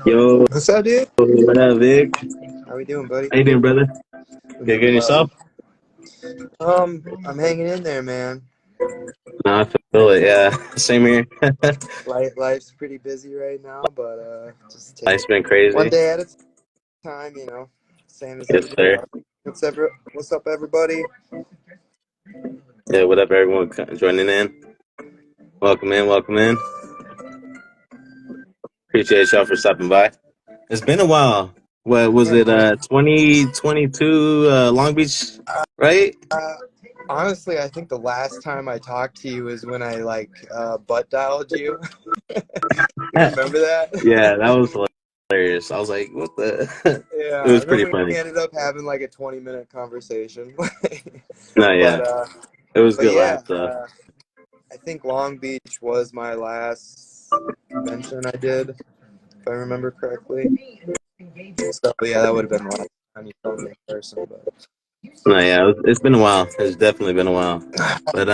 Yo, What's up, dude? what up, Vic? How we doing, buddy? How you doing, brother? I'm Good, doing good well. yourself? I'm hanging in there, man. No, I feel it. Yeah, same here. Life's pretty busy right now, but just take Life's been one crazy. day at a time, Same as Yes, everybody sir. else. What's up, everybody? Yeah, what up, everyone joining in? Welcome in, welcome in. Appreciate y'all for stopping by. It's been a while. What was Yeah, it? man. 2022 Long Beach, right? Uh, Honestly, I think the last time I talked to you was when I butt dialed you. You remember that? Yeah, that was hilarious. I was like, what the? It Yeah, was and then pretty we funny. ended up having like a 20-minute conversation. No, but yeah, it was but good yeah, laugh though. I think Long Beach was my last convention I did, if I remember correctly. So yeah, that would have been the last time you saw me in person. No, yeah, it's been a while. It's definitely been a while. But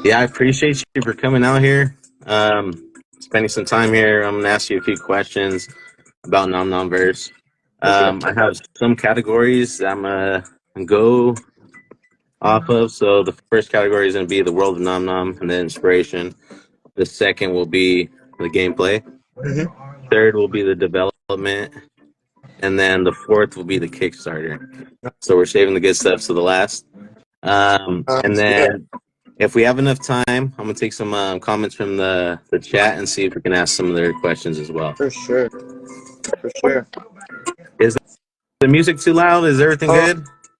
yeah, I appreciate you for coming out here, spending some time here. I'm gonna ask you a few questions about NomNom verse. For sure. I have some categories I'm gonna go off of. So the first category is gonna be the world of NomNom and the inspiration. The second will be the gameplay. Mm-hmm. Third will be the development, and then the fourth will be the Kickstarter. So we're saving the good stuff to the last. And Yeah, then if we have enough time, I'm gonna take some comments from the chat and see if we can ask some of their questions as well. for sure. For sure. Is the music too loud? Is everything good?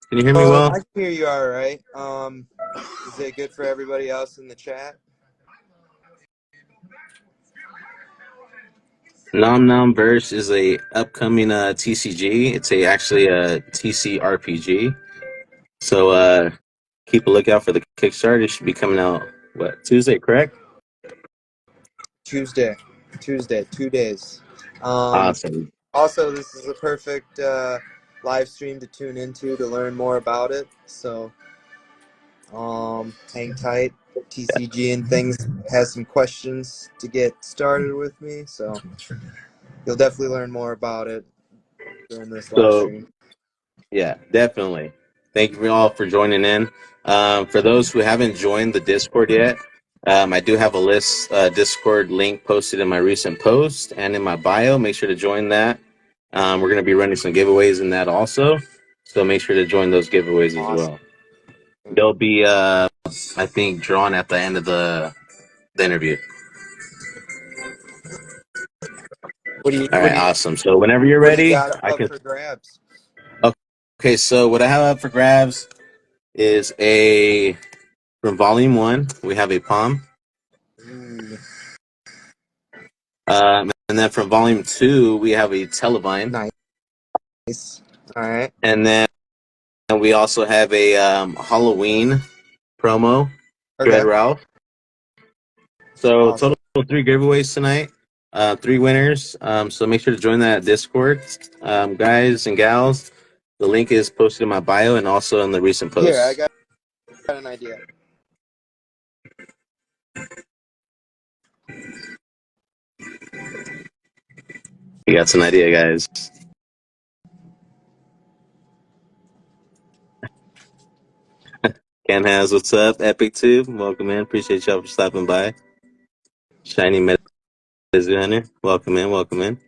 Can you hear me well? I can hear you all right. Is it good for everybody else in the chat? NomNom Verse is a upcoming TCG. It's actually a TC RPG. So keep a lookout for the Kickstarter. It should be coming out Tuesday, correct? Tuesday, 2 days. Awesome. Also, this is a perfect live stream to tune into to learn more about it. So, hang tight. TCGnThings has some questions to get started with me, so you'll definitely learn more about it during this live So stream. yeah, definitely. Thank you all for joining in. For those who haven't joined the Discord yet, I do have a Discord link posted in my recent post and in my bio. Make sure to join that. We're going to be running some giveaways in that also. So make sure to join those giveaways as Awesome. well. They'll be, I think, drawn at the end of the interview. All right, awesome. So whenever you're What do you ready, got I up can. for grabs? Okay, so what I have up for grabs is from Volume 1, we have a palm. Ooh, And then from Volume 2, we have a Televine. nice. All right. And then we also have a Halloween promo, Okay. Dread Ralph. So Awesome. total 3 giveaways tonight, 3 winners. So make sure to join that Discord, guys and gals. The link is posted in my bio and also in the recent Here, I posts. got an idea. You got some idea, guys. Ken has what's up? Epic Tube, welcome in. Appreciate y'all for stopping by. Shiny Medicine Hunter, welcome in, welcome in.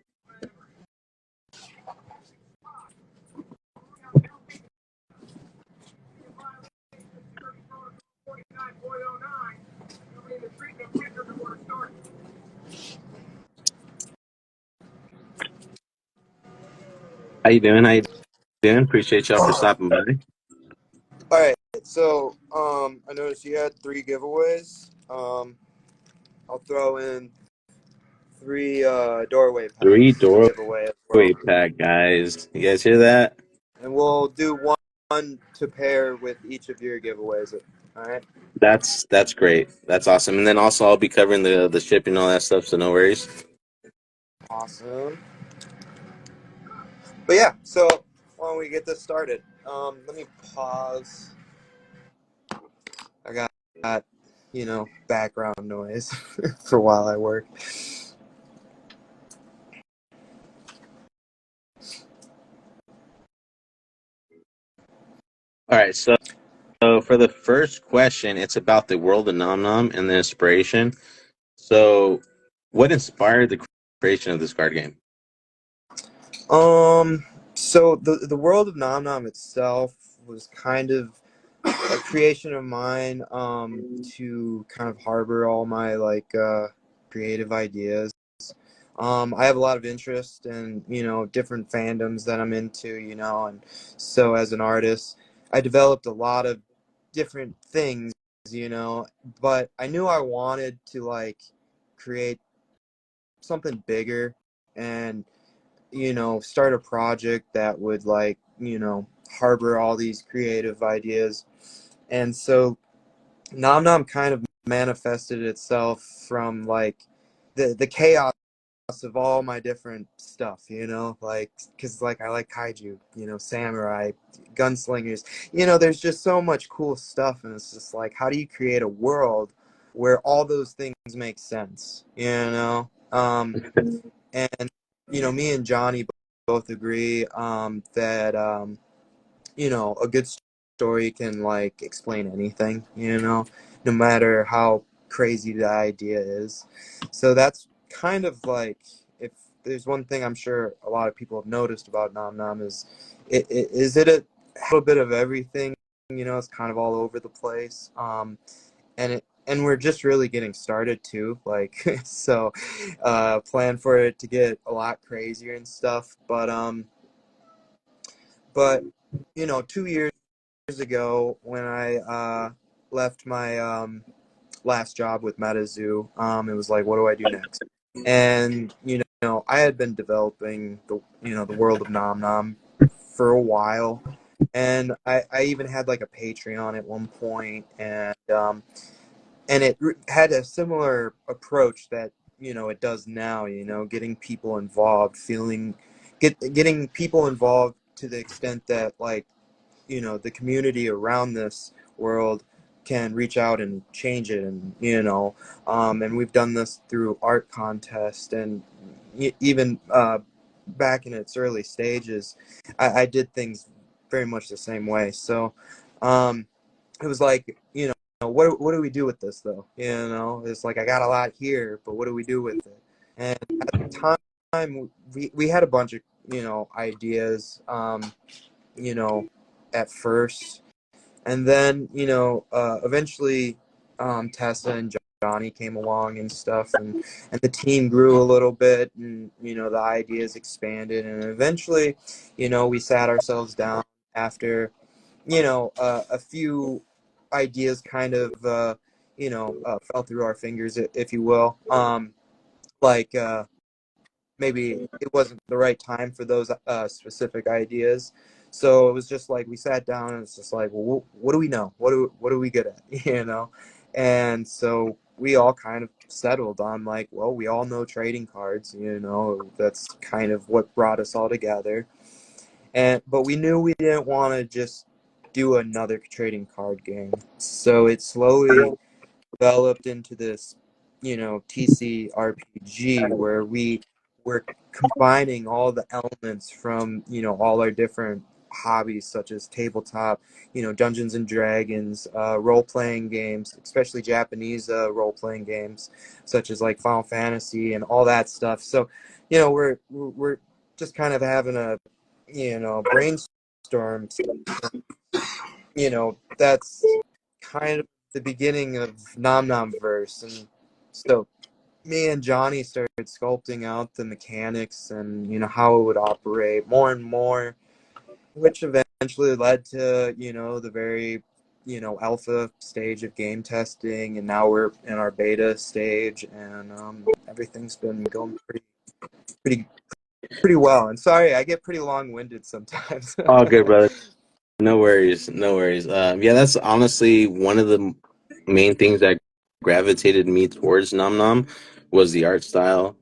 How you doing? How you doing? Appreciate y'all for stopping by. All right. So, I noticed you had 3 giveaways. I'll throw in 3 doorway 3 packs to doorway give away as well, pack, guys. You guys hear that? and we'll do one to pair with each of your giveaways. All right. That's great. That's awesome. And then also I'll be covering the shipping and all that stuff, so no worries. Awesome. But yeah, so why don't we get this started? Let me pause. I got background noise for while I work. All right, so for the first question, it's about the world of NomNom and the inspiration. So, what inspired the creation of this card game? So the world of NomNom itself was kind of a creation of mine, to kind of harbor all my creative ideas. I have a lot of interest in, different fandoms that I'm into, and so as an artist, I developed a lot of different things, but I knew I wanted to create something bigger and, start a project that would harbor all these creative ideas. And so Nom Nom kind of manifested itself from the chaos of all my different stuff, because I like kaiju, samurai, gunslingers, there's just so much cool stuff, and it's just like, how do you create a world where all those things make sense, and me and Johnny both agree that a good story can explain anything, no matter how crazy the idea is. So that's kind of if there's one thing I'm sure a lot of people have noticed about Nom Nom is it a little bit of everything, it's kind of all over the place. And we're just really getting started too, so plan for it to get a lot crazier and stuff, but 2 years ago when I left my last job with MetaZoo, it was like, what do I do next? And I had been developing the world of Nom Nom for a while, and I even had like a Patreon at one point, and it had a similar approach that it does now. Getting people involved, getting people involved to the extent that the community around this world can reach out and change it, and and we've done this through art contest, and even back in its early stages, I did things very much the same way. So it was like, what do we do with this though? It's like, I got a lot here, but what do we do with it? And at the time, we had a bunch of ideas, you know at first, and then eventually Tessa and Johnny came along and stuff, and the team grew a little bit, and the ideas expanded, and eventually we sat ourselves down after a few ideas kind of fell through our fingers, if you will, like maybe it wasn't the right time for those specific ideas. So it was just like we sat down, and it's just like, well, what do we know? What are we good at? And so we all kind of settled on like, well, we all know trading cards. That's kind of what brought us all together. But we knew we didn't want to just do another trading card game. So it slowly developed into this, TCRPG, where we were combining all the elements from, all our different hobbies, such as tabletop, Dungeons and Dragons, role-playing games, especially Japanese role-playing games, such as like Final Fantasy and all that stuff. So, we're just kind of having a, brainstorm. That's kind of the beginning of Nom Nom verse, and so me and Johnny started sculpting out the mechanics and how it would operate more and more, which eventually led to the very alpha stage of game testing, and now we're in our beta stage, and everything's been going pretty pretty well. And sorry, I get pretty long-winded sometimes. All good, brother. No worries, no worries. Yeah, that's honestly one of the main things that gravitated me towards Nom Nom was the art style.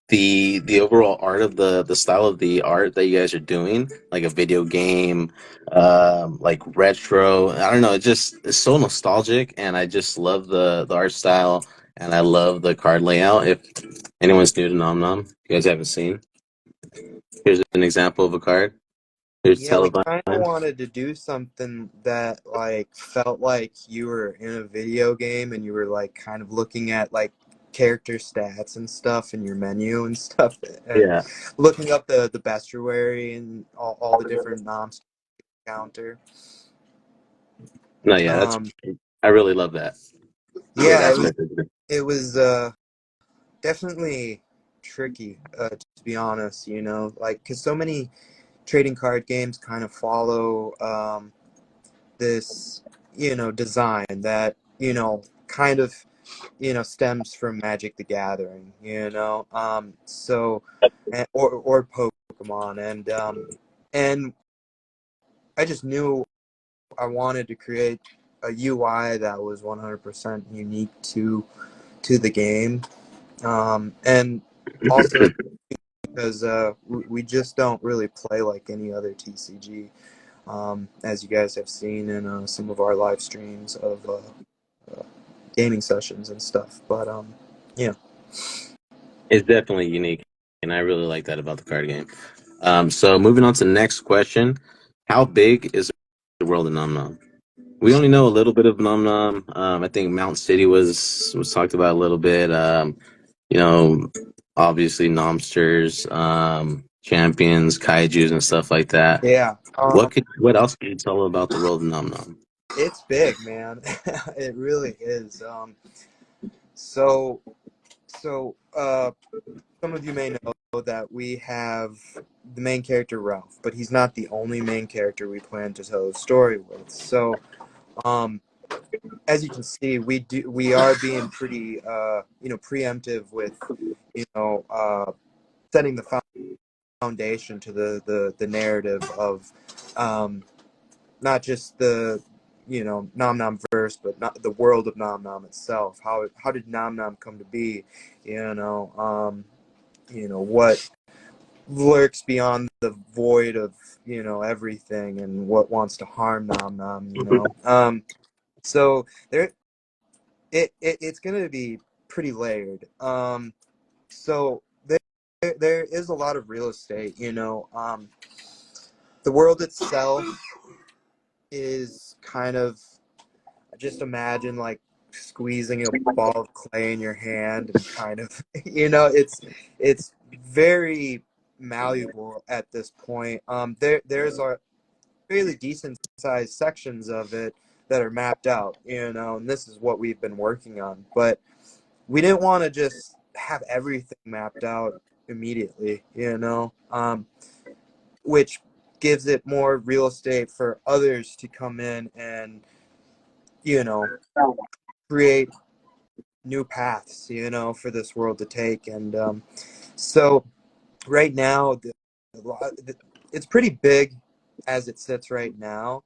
The overall art of the style of the art that you guys are doing, like a video game, like retro. I don't know, it's so nostalgic, and I just love the art style, and I love the card layout. If anyone's new to Nom Nom, you guys haven't seen, here's an example of a card. Who's Yeah, we televised? kind of wanted to do something that like felt like you were in a video game and you were like kind of looking at like character stats and stuff in your menu and stuff and Yeah. looking up the bestiary and all the different noms to counter. No, yeah, that's Um, I really love that. Great yeah, aspect of it. it was definitely tricky to be honest, you know, like because so many trading card games kind of follow this, you know, design that, you know, kind of, you know, stems from Magic the Gathering, you know, or Pokemon, and I just knew I wanted to create a UI that was 100% unique to the game, and also because we just don't really play like any other TCG, as you guys have seen in some of our live streams of gaming sessions and stuff. But yeah, It's definitely unique, and I really like that about the card game. So moving on to the next question: how big is the world of NomNom? We only know a little bit of NomNom. I think Mountain City was talked about a little bit. You know, obviously Nomsters, champions, kaiju's, and stuff like that. yeah, What else can you tell about the world of NomNom? it's big, man. It really is. So so some of you may know that we have the main character Ralph, but he's not the only main character we plan to tell a story with. So um, as you can see, we are being pretty you know, preemptive with, you know, setting the foundation to the narrative of um, not just the, you know, Nom Nom verse, but not the world of Nom Nom itself. How did Nom Nom come to be? You know what lurks beyond the void of, you know, everything, and what wants to harm Nom Nom. You know, so there it's gonna be pretty layered. So there is a lot of real estate. You know, the world itself is kind of, just imagine like squeezing a ball of clay in your hand and kind of you know, it's very malleable at this point. There's a fairly decent sized sections of it that are mapped out, you know, and this is what we've been working on, but we didn't want to just have everything mapped out immediately, you know, which gives it more real estate for others to come in and, you know, create new paths, you know, for this world to take. And so right now, it's pretty big as it sits right now,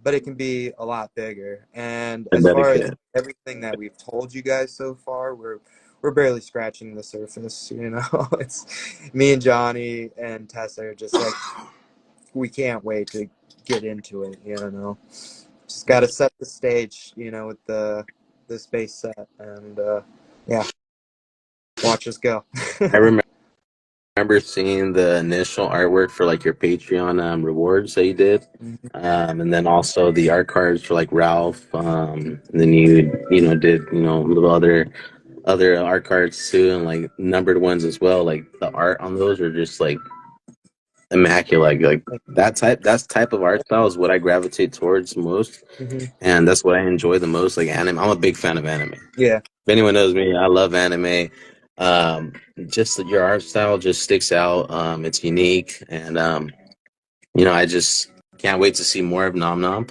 but it can be a lot bigger. And I as bet it far as could. everything that we've told you guys so far, we're barely scratching the surface, you know. It's me and Johnny and Tessa are just like, we can't wait to get into it, you know. Just got to set the stage, you know, with the space set, and yeah, watch us go. I remember seeing the initial artwork for like your Patreon rewards that you did, Mhm. and then also the art cards for like Ralph. And then you know did little other art cards too, and like numbered ones as well. Like the art on those are just like immaculate. Like that's type of art style is what I gravitate towards most, Mhm. and that's what I enjoy the most. Like anime, I'm a big fan of anime. Yeah. If anyone knows me, I love anime. Um, just your art style just sticks out. It's unique, and I just can't wait to see more of Nom Nom.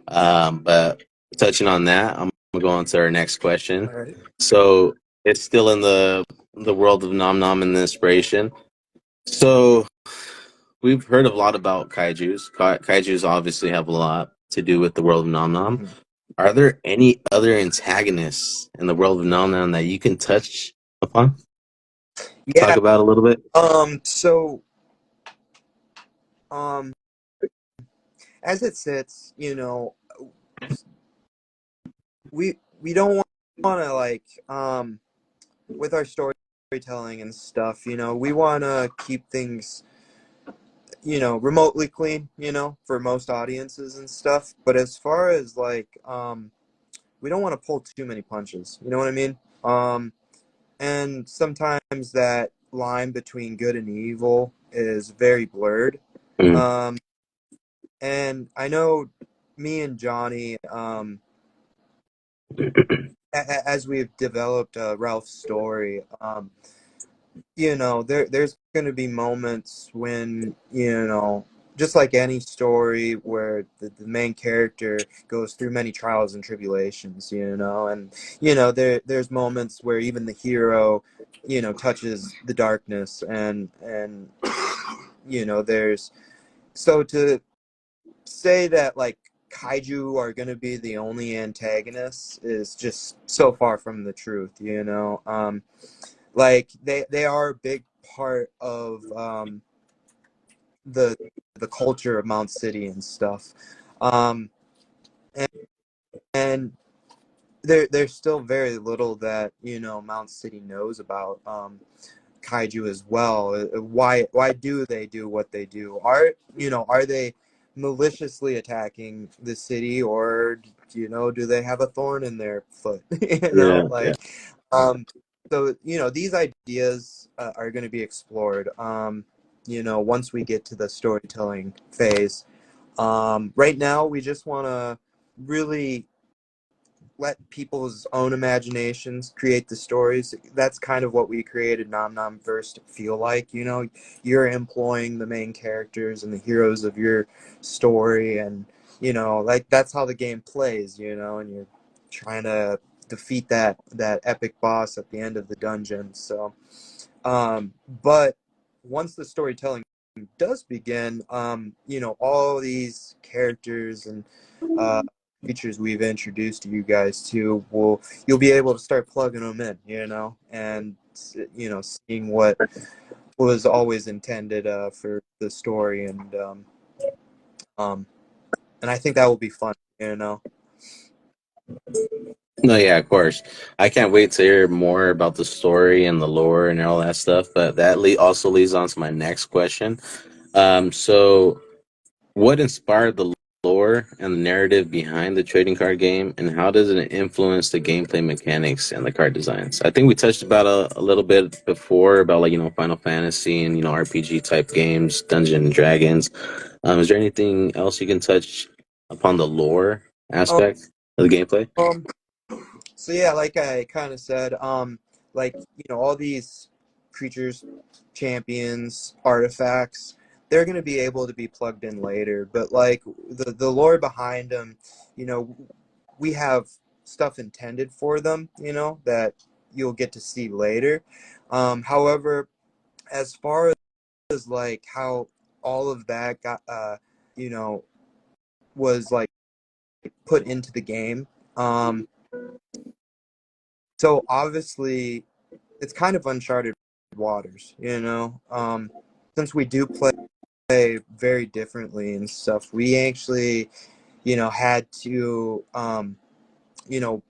But touching on that, I'm gonna go on to our next question. All right. So it's still in the world of Nom Nom and the inspiration. So we've heard a lot about kaiju's. Kaiju's obviously have a lot to do with the world of Nom Nom. Mhm. Are there any other antagonists in the world of Nom Nom that you can touch upon? Talk Yeah. about a little bit. So um, as it sits, you know, we don't want to like with our storytelling and stuff. You know, we want to keep things remotely clean, for most audiences and stuff. But as far as like, we don't want to pull too many punches. You know what I mean? And sometimes that line between good and evil is very blurred. Mm. Um, and I know me and Johnny, as we've developed Ralph's story, there's going to be moments when, just like any story where the main character goes through many trials and tribulations, and, there's moments where even the hero, touches the darkness and, there's, so to say that like kaiju are going to be the only antagonists is just so far from the truth, like they are a big part of the the culture of Mount City and stuff, um, and, and there's still very little that Mount City knows about kaiju as well. Why do they do what they do? Are they maliciously attacking the city, or do they have a thorn in their foot? Yeah, yeah. Like, um, so these ideas are going to be explored. Once we get to the storytelling phase. Right now, we just want to really let people's own imaginations create the stories. That's kind of what we created NomNom Verse to feel like. You're employing the main characters and the heroes of your story, and like that's how the game plays. And you're trying to defeat that epic boss at the end of the dungeon. So, but once the storytelling does begin, all these characters and features we've introduced you guys to you'll be able to start plugging them in, and seeing what was always intended for the story, um, and I think that will be fun. No, yeah, of course. I can't wait to hear more about the story and the lore and all that stuff. But that also leads on to my next question. So what inspired the lore and the narrative behind the trading card game, and how does it influence the gameplay mechanics and the card designs? I think we touched about a little bit before about like Final Fantasy and RPG type games, Dungeon and Dragons. Is there anything else you can touch upon the lore Um, aspect of the gameplay? um, So yeah, like I kind of said, like all these creatures, champions, artifacts, they're gonna be able to be plugged in later. But like the lore behind them, you know, we have stuff intended for them, that you'll get to see later. However, as far as like how all of that got, you know, was like put into the game. So obviously it's kind of uncharted waters, since we do play very differently and stuff. We actually, had to, you know,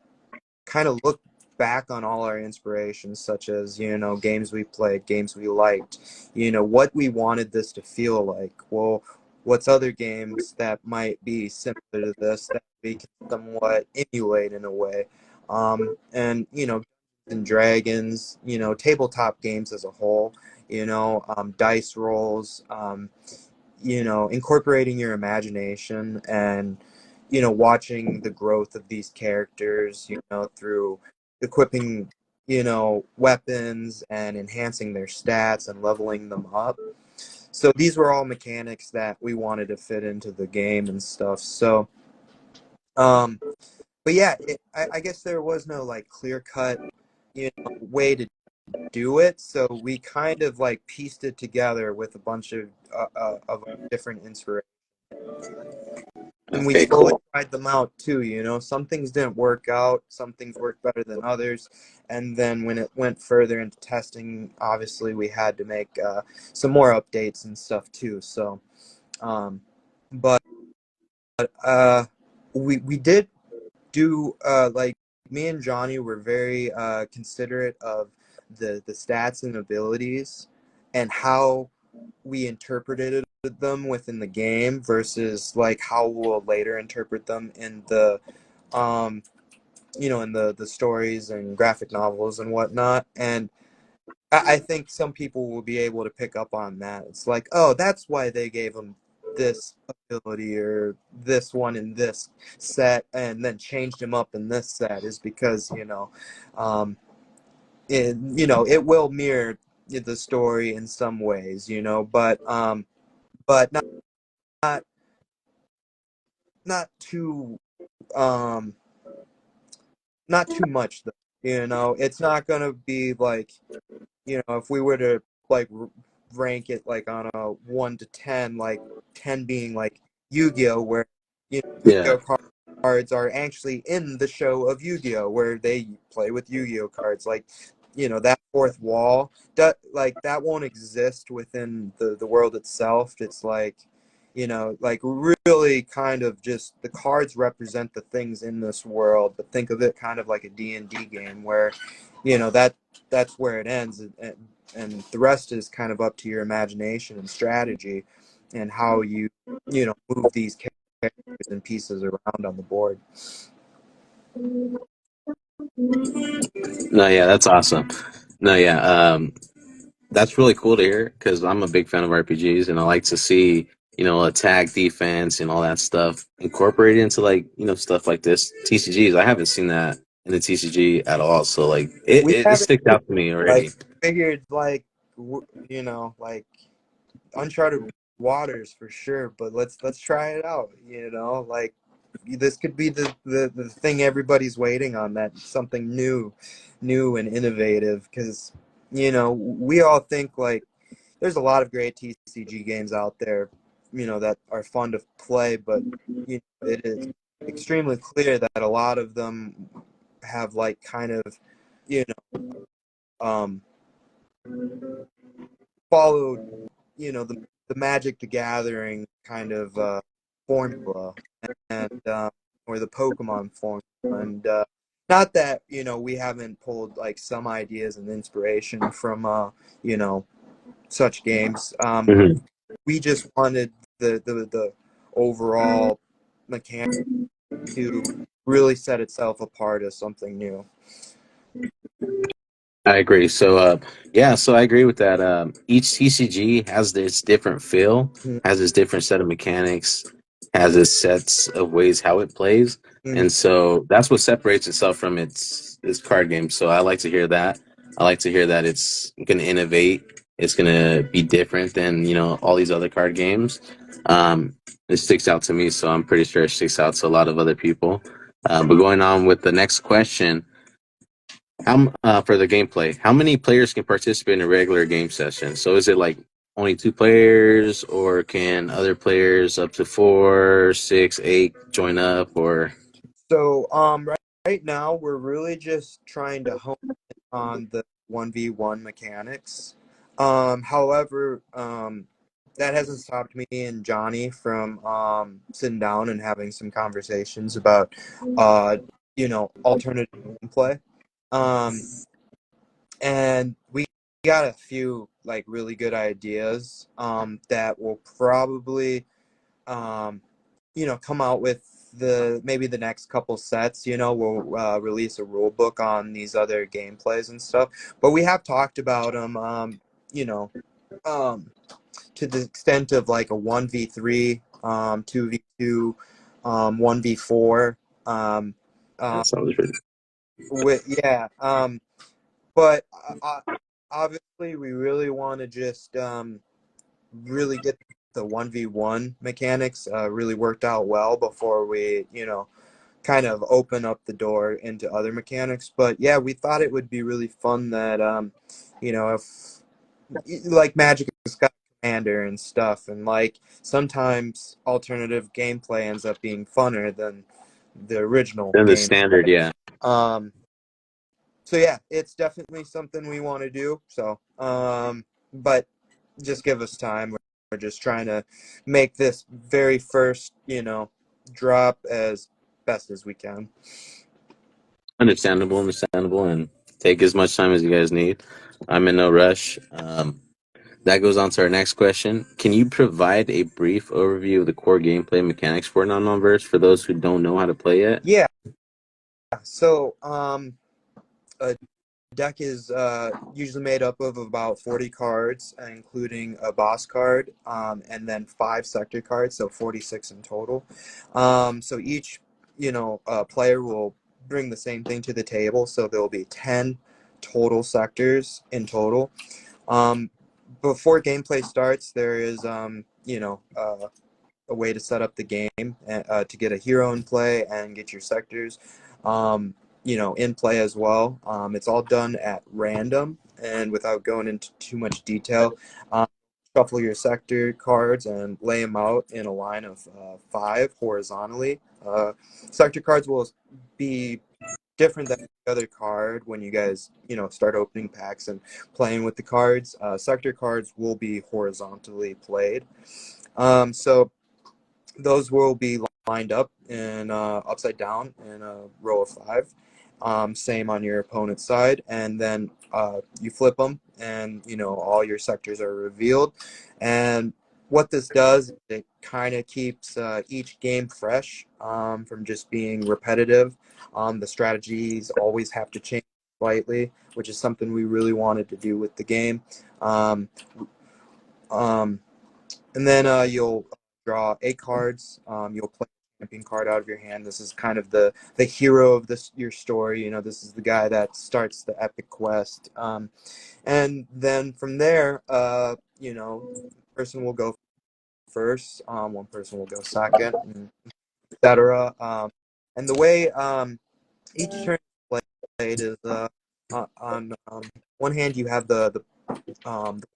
kind of look back on all our inspirations, such as, games we played, games we liked, what we wanted this to feel like. Well, what's other games that might be similar to this that we can somewhat emulate in a way? And, and Dragons, tabletop games as a whole, dice rolls, incorporating your imagination and, watching the growth of these characters, through equipping, weapons and enhancing their stats and leveling them up. So these were all mechanics that we wanted to fit into the game and stuff. So, but yeah, I guess there was no like clear cut, way to do it. So we kind of like pieced it together with a bunch of different inspirations. And we Okay, slowly cool. tried them out too. Some things didn't work out, some things worked better than others, and then when it went further into testing, obviously we had to make some more updates and stuff too. So, but we did do, like, me and Johnny were very considerate of the stats and abilities and how we interpreted it them within the game versus like how we'll later interpret them in the um in the stories and graphic novels and whatnot. And I think some people will be able to pick up on that. It's like, oh, that's why they gave him this ability or this one in this set and then changed him up in this set, is because um it will mirror the story in some ways, but not not too um not too much though. It's not gonna be like, if we were to like rank it like on a 1 to 10, like 10 being like Yu-Gi-Oh, where Yeah. Yu-Gi-Oh cards are actually in the show of Yu-Gi-Oh, where they play with Yu-Gi-Oh cards. Like, that fourth wall, that won't exist within the world itself. It's like, like really kind of just the cards represent the things in this world, but think of it kind of like a D&D game where, that's where it ends, and the rest is kind of up to your imagination and strategy and how you move these characters and pieces around on the board. No, yeah, that's awesome. No, yeah, that's really cool to hear because I'm a big fan of RPGs and I like to see attack, defense, and all that stuff incorporated into like stuff like this. TCGs, I haven't seen that in the TCG at all, so like We it haven't sticks out to me like already. figured like like uncharted waters for sure, but let's try it out. Like this could be the thing everybody's waiting on, that something new and innovative, because we all think like there's a lot of great TCG games out there, that are fun to play, but it is extremely clear that a lot of them have like kind of you um followed the Magic the Gathering kind of formula, and or the Pokemon formula, and not that we haven't pulled like some ideas and inspiration from such games. Mhm. We just wanted the overall mechanic to really set itself apart as something new. I agree. So, yeah, so I agree with that. Each TCG has its different feel, has its different set of mechanics, has its sets of ways how it plays, Mm-hmm. and so that's what separates itself from its card game. So I like to hear that. I like to hear that it's going to innovate. It's going to be different than all these other card games. It sticks out to me, so I'm pretty sure it sticks out to a lot of other people. But going on with the next question. For the gameplay, how many players can participate in a regular game session? So is it like only 2 players, or can other players up to 4, 6, 8 join up? Or So right now we're really just trying to hone on the 1v1 mechanics. However, that hasn't stopped me and Johnny from sitting down and having some conversations about alternative gameplay. Um, and we got a few like really good ideas that will probably um, come out with maybe the next couple sets. We'll release a rule book on these other gameplays and stuff. But we have talked about them, you know, um, to the extent of like a 1v3, 2v2, 1v4. Um, that uh, sounds really yeah. But obviously, we really want to just really get the 1v1 mechanics really worked out well before we, kind of open up the door into other mechanics. But yeah, we thought it would be really fun that, if like Magic has got Commander and stuff, and like sometimes alternative gameplay ends up being funner than the original the game. standard. Yeah, Um, so yeah, it's definitely something we want to do. So, but just give us time. We're just trying to make this very first, drop as best as we can. understandable, and take as much time as you guys need. I'm in no rush. That goes on to our next question. Can you provide a brief overview of the core gameplay mechanics for NomNomverse for those who don't know how to play it? Yeah. So a deck is usually made up of about 40 cards, including a boss card, and then 5 sector cards, so 46 in total. So each, player will bring the same thing to the table. So there will be 10 total sectors in total. Um, Before gameplay starts, there is, a way to set up the game to get a hero in play and get your sectors, in play as well. It's all done at random, and without going into too much detail, um, shuffle your sector cards and lay them out in a line of 5 horizontally. Sector cards will be different than the other card when you guys, start opening packs and playing with the cards. Sector cards will be horizontally played. So those will be lined up in upside down in a row of 5. Same on your opponent's side, and then you flip them, and all your sectors are revealed. And what this does, it kind of keeps each game fresh from just being repetitive. The strategies always have to change slightly, which is something we really wanted to do with the game. Um, um, and then you'll draw 8 cards. You'll play a champion card out of your hand. This is kind of the hero of your story. This is the guy that starts the epic quest. And then from there, person will go first. One person will go second, etc. And the way each turn is played is on one hand you have the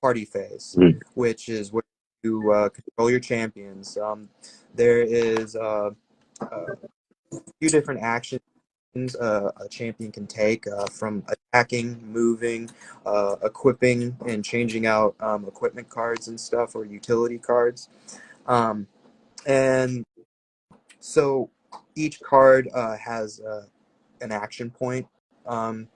party phase, Mm. which is where you control your champions. There is a few different actions a champion can take, from attacking, moving, equipping, and changing out equipment cards and stuff, or utility cards. Um, and so each card has an action point. Um,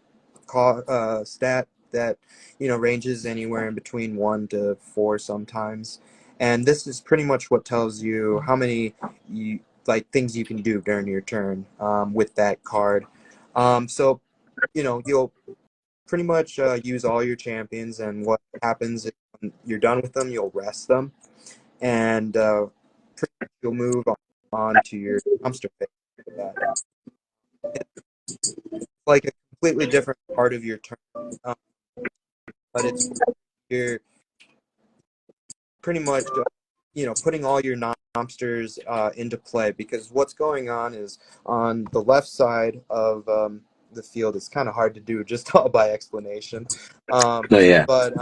stat that ranges anywhere in between 1 to 4 sometimes, and this is pretty much what tells you how many things you can do during your turn with that card. So you'll pretty much use all your champions, and what happens is when you're done with them, you'll rest them, and pretty much you'll move on to your dumpster phase with that. It's like a completely different part of your turn, um, but it's you're pretty much putting all your monsters into play, because what's going on is on the left side of the field. It's kind of hard to do just all by explanation, Oh yeah, but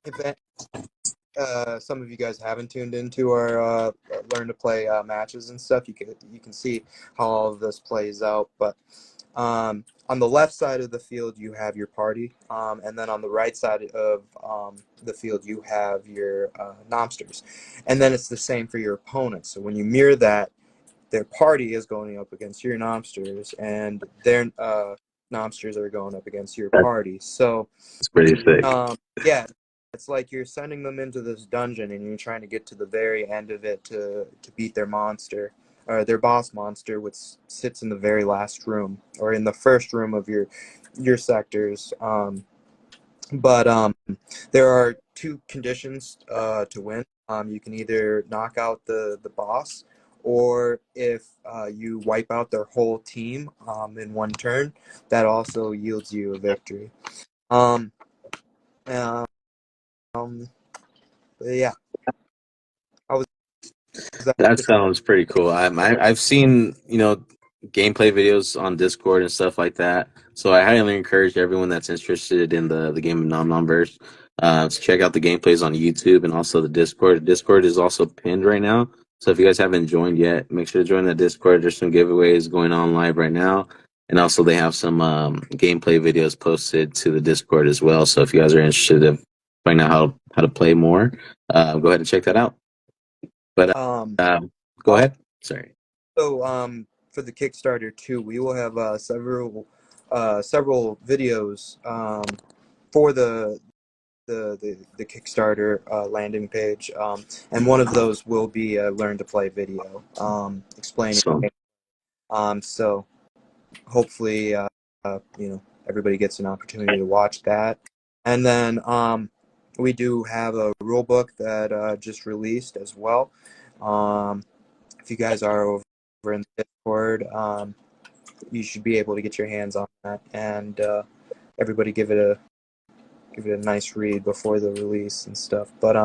if some of you guys haven't tuned into our learn to play matches and stuff, you can see how all of this plays out. But on the left side of the field, you have your party, and then on the right side of the field, you have your nomsters, and then it's the same for your opponents. So when you mirror that, their party is going up against your nomsters, and their nomsters are going up against your party. So it's pretty sick. yeah, it's like you're sending them into this dungeon, and you're trying to get to the very end of it to beat their monster, or their boss monster, which sits in the very last room, or in the first room of your sectors. But there are 2 conditions to win. You can either knock out the boss, or if you wipe out their whole team in one turn, that also yields you a victory. Um, um, yeah, I was that That just sounds pretty cool. I've seen gameplay videos on Discord and stuff like that. So I highly encourage everyone that's interested in the game of NomNomverse to check out the gameplays on YouTube and also the Discord. Discord is also pinned right now. So if you guys haven't joined yet, make sure to join the Discord. There's some giveaways going on live right now. And also they have some gameplay videos posted to the Discord as well. So if you guys are interested in finding out how to play more, go ahead and check that out. But um go ahead. Sorry. also for the Kickstarter too, we will have several videos for the the Kickstarter landing page, and one of those will be a learn to play video explaining. So So hopefully, everybody gets an opportunity to watch that. And then we do have a rule book that just released as well. If you guys are over in the Discord, you should be able to get your hands on that, and everybody give it a nice read before the release and stuff. But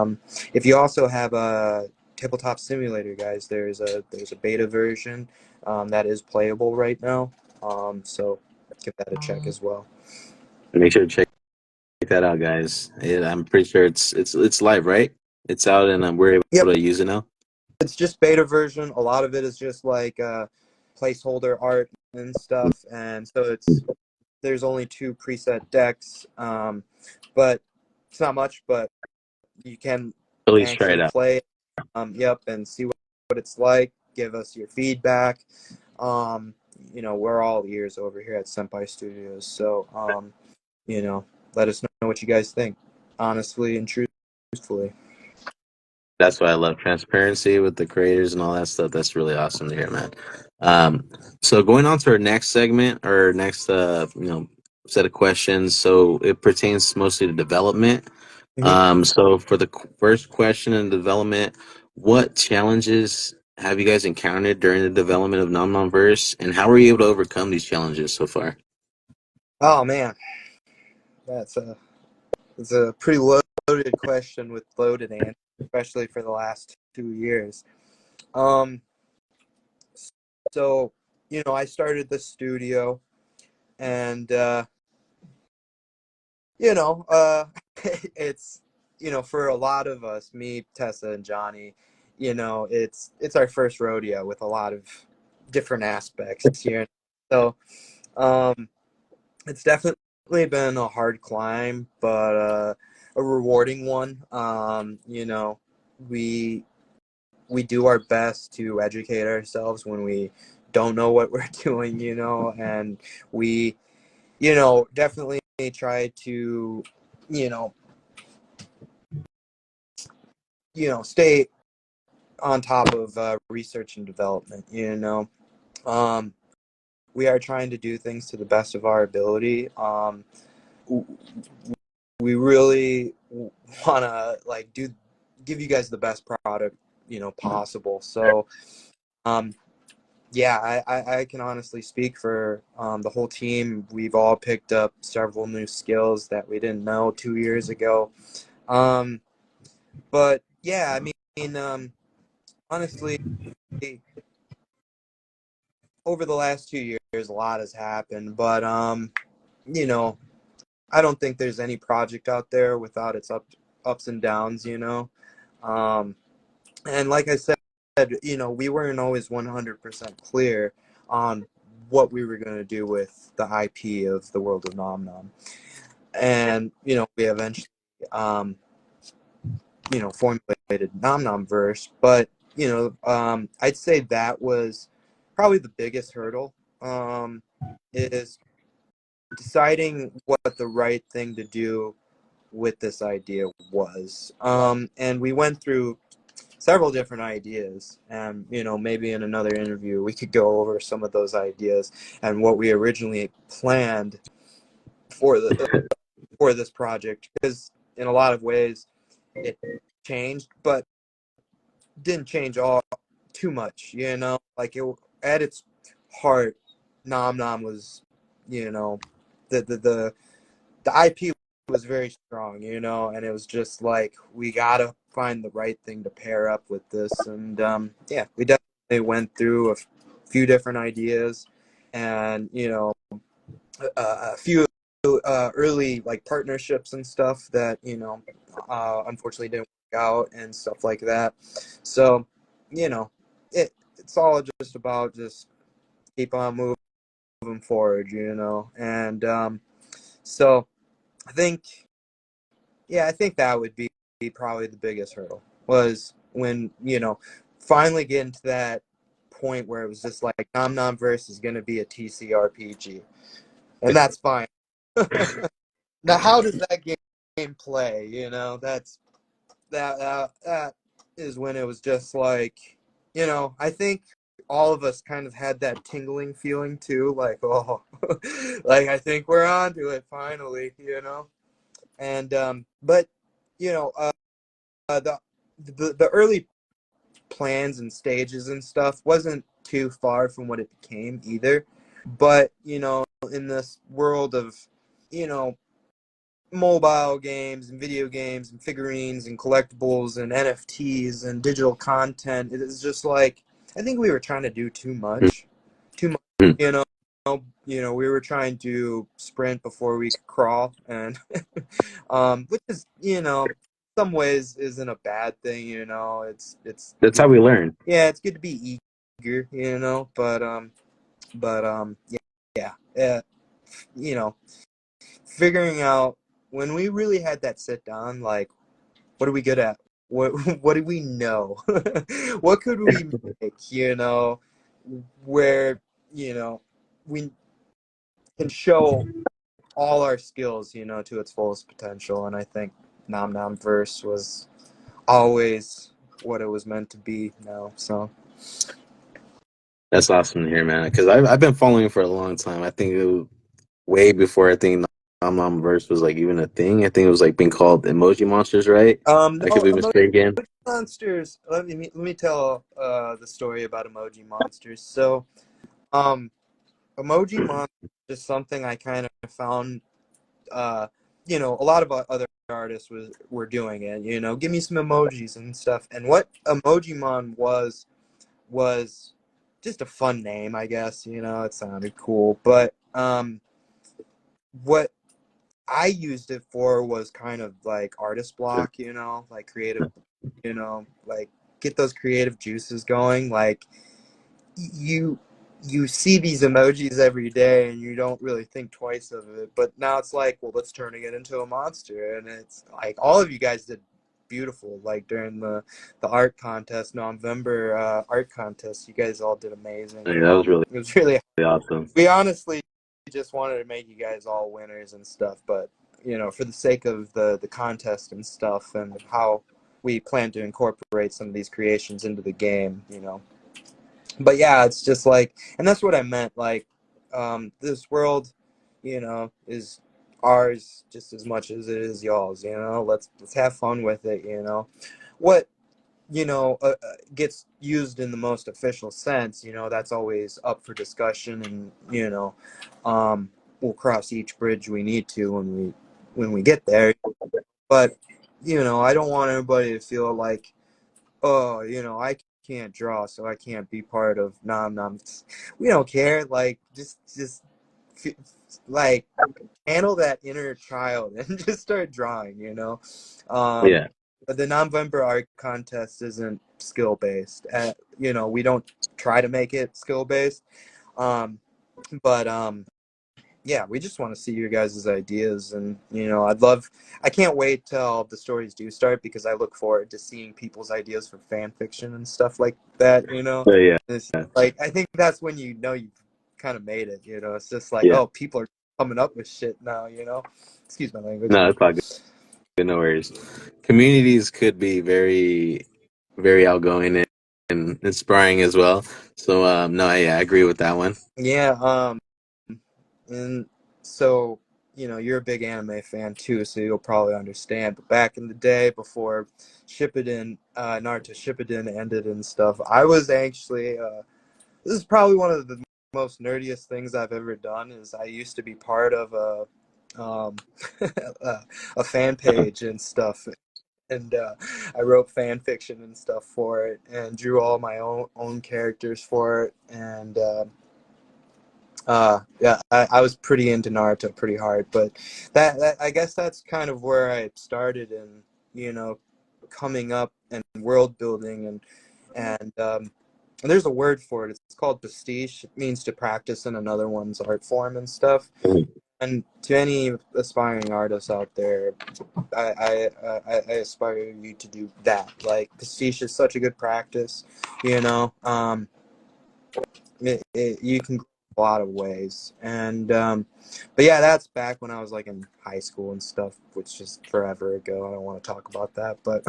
if you also have a tabletop simulator, guys, there's a beta version that is playable right now. So give that a check as well. make sure to check that out, guys. I'm pretty sure it's live, right? It's out, and we're able Yep, to use it now. it's just beta version. A lot of it is just like placeholder art and stuff, and so there's only 2 preset decks, but it's not much. But you can At least try it actually out. play, yep, and see what it's like. Give us your feedback. We're all ears over here at Senpai Studios, so let us know what you guys think, honestly and truthfully. That's why I love transparency with the creators and all that stuff. That's really awesome to hear, man. So going on to our next segment or next, set of questions. So it pertains mostly to development. Mm-hmm. So for the first question in development, what challenges have you guys encountered during the development of NomNom Verse, and how were you able to overcome these challenges so far? Oh man, that's it's a pretty loaded question with loaded answers, especially for the last 2 years. Um, so I started the studio, and it's for a lot of us, me, Tessa, and Johnny, it's our first rodeo with a lot of different aspects here. So it's definitely been a hard climb, but a rewarding one. We do our best to educate ourselves when we don't know what we're doing, and we definitely try to you know stay on top of research and development. We are trying to do things to the best of our ability. We really want to give you guys the best product possible. So yeah, I can honestly speak for the whole team. We've all picked up several new skills that we didn't know 2 years ago. But yeah, I mean, honestly, over the last 2 years, a lot has happened. But I don't think there's any project out there without its ups and downs. Um, and like I said, we weren't always 100% clear on what we were going to do with the IP of the world of NomNom. And we eventually formulated NomNom verse. But I'd say that was probably the biggest hurdle, is deciding what the right thing to do with this idea was. And we went through several different ideas, and maybe in another interview we could go over some of those ideas and what we originally planned for this project, because in a lot of ways it changed, but didn't change all too much. Like at its heart, Nom Nom was, the IP was very strong, and it was just like, we gotta find the right thing to pair up with this. And yeah, we definitely went through a few different ideas, and a few early partnerships and stuff that unfortunately didn't work out and stuff like that. So it's all just about just keep on moving forward, and so I think I think that would be probably the biggest hurdle, was when finally getting to that point where it was just like, Nom Nom Verse is going to be a TCRPG, and that's fine. Now, how does that game gameplay, you know, that is when it was just like, you know, I think all of us kind of had that tingling feeling too, like, oh, like I think we're on to it finally, you know. And but you know, the the early plans and stages and stuff wasn't too far from what it became either. But you know, in this world of, you know, mobile games and video games and figurines and collectibles and NFTs and digital content, it is just like, I think we were trying to do too much, Mhm. you know. You know, we were trying to sprint before we could crawl, and which is, you know, some ways isn't a bad thing. You know, it's That's good. how we learn. Yeah, it's good to be eager. You know, yeah, yeah, you know, figuring out when we really had that sit down, like, what are we good at? What what do we know? What could we make? You know, where, you know, we can show all our skills, you know, to its fullest potential. And I think NomNom verse was always what it was meant to be. You know, so That's awesome to hear, man. Because I've been following for a long time. I think it was way before I think NomNom verse was like even a thing. I think it was like being called emoji monsters, right? I could no, be emoji mistaken. monsters. Let me tell the story about emoji monsters. So um emoji monsters is something I kind of found, uh, you know, a lot of other artists were doing it. You know, give me some emojis and stuff. And what Emojimon was just a fun name, I guess. You know, it sounded cool, but what I used it for was kind of like artist block. You know, like creative. You know, like get those creative juices going. Like you you see these emojis every day and you don't really think twice of it, but now it's like, well, let's turning it into a monster. And it's like all of you guys did beautiful, like during the art contest, November art contest, you guys all did amazing. Yeah, that was really It was really, awesome. we honestly just wanted to make you guys all winners and stuff, but you know, for the sake of the contest and stuff and how we plan to incorporate some of these creations into the game, you know. But yeah, it's just like, and that's what I meant. Like, this world, you know, is ours just as much as it is y'all's. You know, let's have fun with it. You know, what, you know, gets used in the most official sense. You know, that's always up for discussion, and you know, we'll cross each bridge we need to when we get there. But you know, I don't want everybody to feel like, oh, you know, I can't draw, so I can't be part of Nom Nom. We don't care. Like, just like handle that inner child and just start drawing. You know, um, Yeah, but the November art contest isn't skill based. You know, we don't try to make it skill based. Um, but yeah, we just want to see your guys' ideas, and you know, I can't wait till the stories do start because I look forward to seeing people's ideas for fan fiction and stuff like that. You know, yeah, it's like, I think that's when you know you've kind of made it. You know, it's just like, yeah. oh, people are coming up with shit now. You know, excuse my language. No, it's all good. No worries. Communities could be very, very outgoing and inspiring as well. So, no, yeah, I agree with that one. Yeah, and so, you know, you're a big anime fan too, so you'll probably understand. But back in the day, before Shippuden, Naruto Shippuden ended and stuff, I was actually, this is probably one of the most nerdiest things I've ever done. Is I used to be part of um, a fan page and stuff, and I wrote fan fiction and stuff for it, and drew all my own characters for it, and yeah, I was pretty into Naruto pretty hard, but that I guess that's kind of where I started in, you know, coming up and world building, and there's a word for it. It's called pastiche. It means to practice in another one's art form and stuff. Mhm. And to any aspiring artists out there, I aspire you to do that. Like, pastiche is such a good practice, you know. You can lot of ways. And but yeah, that's back when I was like in high school and stuff, which is forever ago. I don't want to talk about that, but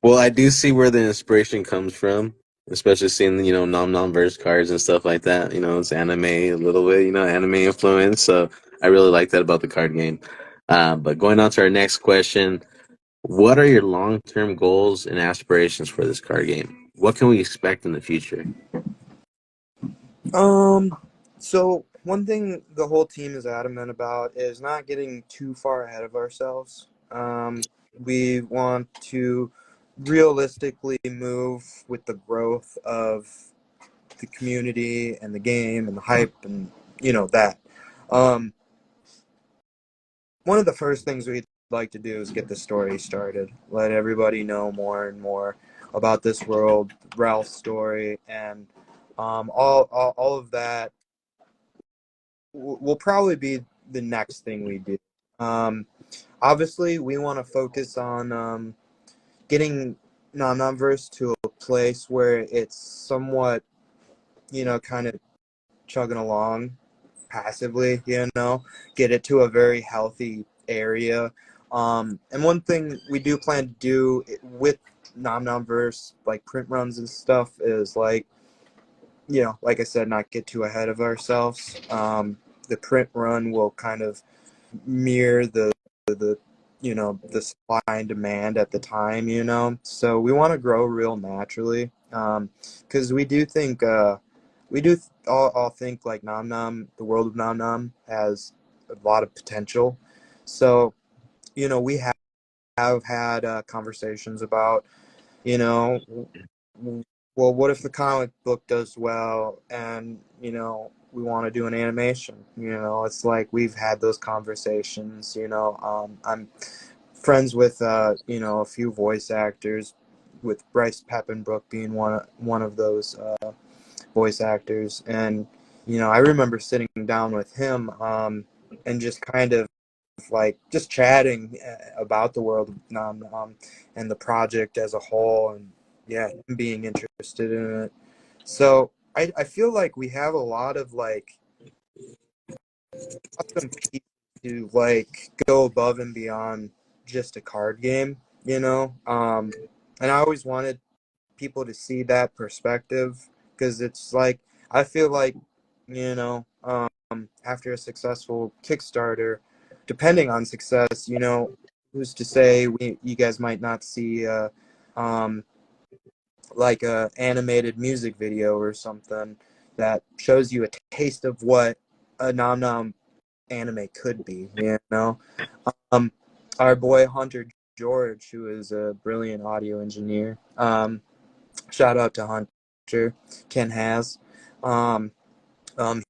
Well, I do see where the inspiration comes from, especially seeing NomNom verse cards and stuff like that. It's anime a little bit, anime influence. So I really like that about the card game. But going on to our next question, what are your long-term goals and aspirations for this card game? What can we expect in the future? um so one thing the whole team is adamant about is not getting too far ahead of ourselves. We want to realistically move with the growth of the community and the game and the hype and that. Um, One of the first things we'd like to do is get the story started. Let everybody know more and more about this world, Ralph's story, and all of that will probably be the next thing we do. Um, Obviously, we want to focus on getting NomNomverse to a place where it's somewhat, kind of chugging along passively, get it to a very healthy area. And one thing we do plan to do with NomNomverse, like print runs and stuff, is like, like I said, not get too ahead of ourselves. The print run will kind of mirror the the supply and demand at the time, so we want to grow real naturally, because we do think all think like NomNom, the world of NomNom has a lot of potential. So we have had conversations about, you know well, what if the comic book does well and we want to do an animation? It's like we've had those conversations. I'm friends with a few voice actors, with Bryce Peppenbrook being one of those voice actors. And I remember sitting down with him, and just kind of like just chatting about the world of Nom Nom and the project as a whole, and yeah, him being interested in it. So I feel like we have a lot of like awesome people to like go above and beyond just a card game, and I always wanted people to see that perspective, because it's like I feel like after a successful Kickstarter, depending on success, who's to say you guys might not see um, like a animated music video or something that shows you a taste of what a Nom Nom anime could be, um, our boy Hunter George, who is a brilliant audio engineer, shout out to Hunter, Ken has, um, um,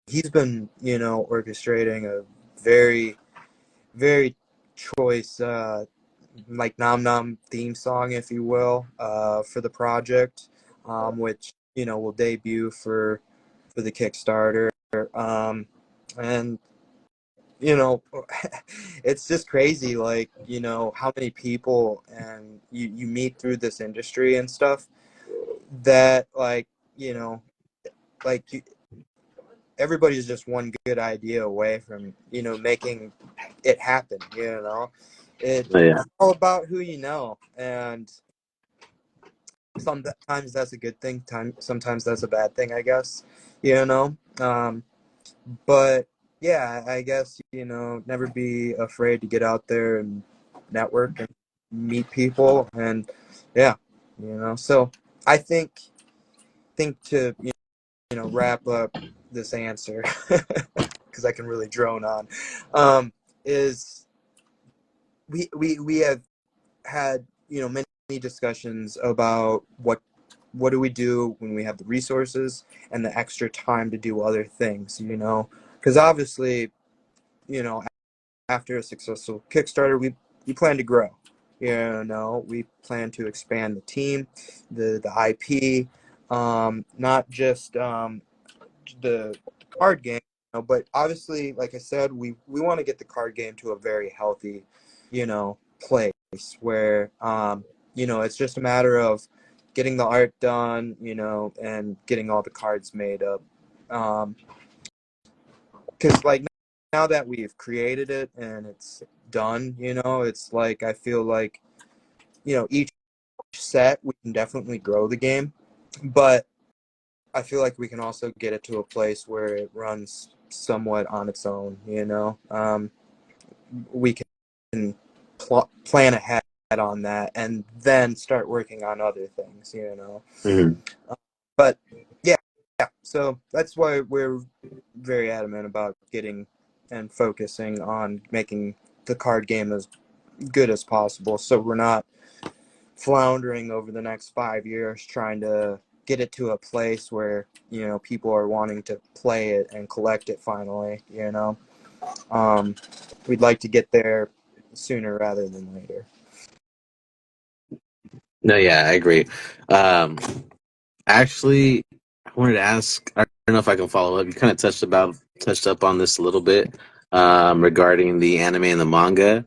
he's been orchestrating a very, very choice like Nom Nom theme song, if you will, for the project, which will debut for the Kickstarter, and it's just crazy, like how many people and you meet through this industry and stuff that like like everybody's just one good idea away from making it happen. Oh, yeah. It's all about who you know, and sometimes that's a good thing, sometimes that's a bad thing, I guess. But yeah, I guess never be afraid to get out there and network and meet people, and yeah, so I think to wrap up this answer, because I can really drone on, is we have had many discussions about what do we do when we have the resources and the extra time to do other things, because obviously after a successful Kickstarter, we plan to grow. We plan to expand the team, the IP, not just the card game, but obviously, like I said, we want to get the card game to a very healthy, place where it's just a matter of getting the art done, and getting all the cards made up. Because like now that we've created it and it's done, it's like I feel like each set we can definitely grow the game, but I feel like we can also get it to a place where it runs somewhat on its own. We can plan ahead on that and then start working on other things. Mhm. But yeah, so that's why we're very adamant about getting and focusing on making the card game as good as possible, so we're not floundering over the next 5 years trying to get it to a place where people are wanting to play it and collect it finally. um, we'd like to get there sooner rather than later. No, yeah, I agree. Um, Actually, I wanted to ask. I don't know if I can follow up. You kind of touched up on this a little bit regarding the anime and the manga.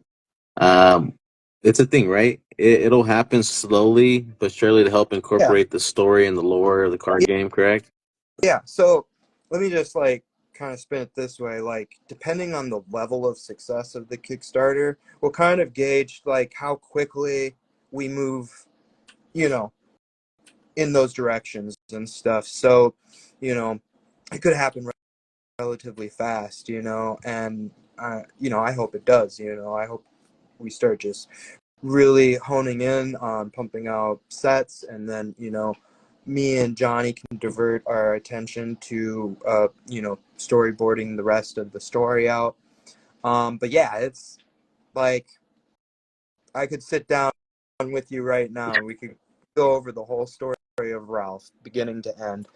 Um, it's a thing, right? It'll happen slowly but surely to help Yeah, incorporate the story and the lore of the card game. Correct? yeah, so let me just like kind of spin it this way, like depending on the level of success of the Kickstarter will kind of gauge like how quickly we move, you know in those directions and stuff. So it could happen relatively fast, and I hope it does. I hope we start just really honing in on pumping out sets, and then me and Johnny can divert our attention to storyboarding the rest of the story out. But yeah, it's like I could sit down with you right now and we could go over the whole story of Ralph beginning to end,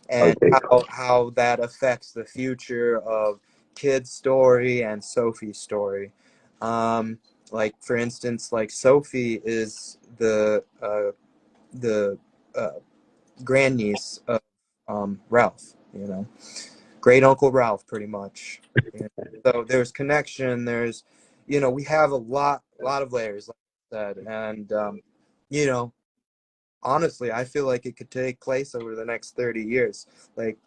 and Okay. how that affects the future of Kid's story and Sophie's story. Like for instance, like Sophie is the grandniece of Ralph. Great Uncle Ralph, pretty much. So there's connection. There's, we have a lot of layers, like I said, and you know, honestly, I feel like it could take place over the next 30 years. Like,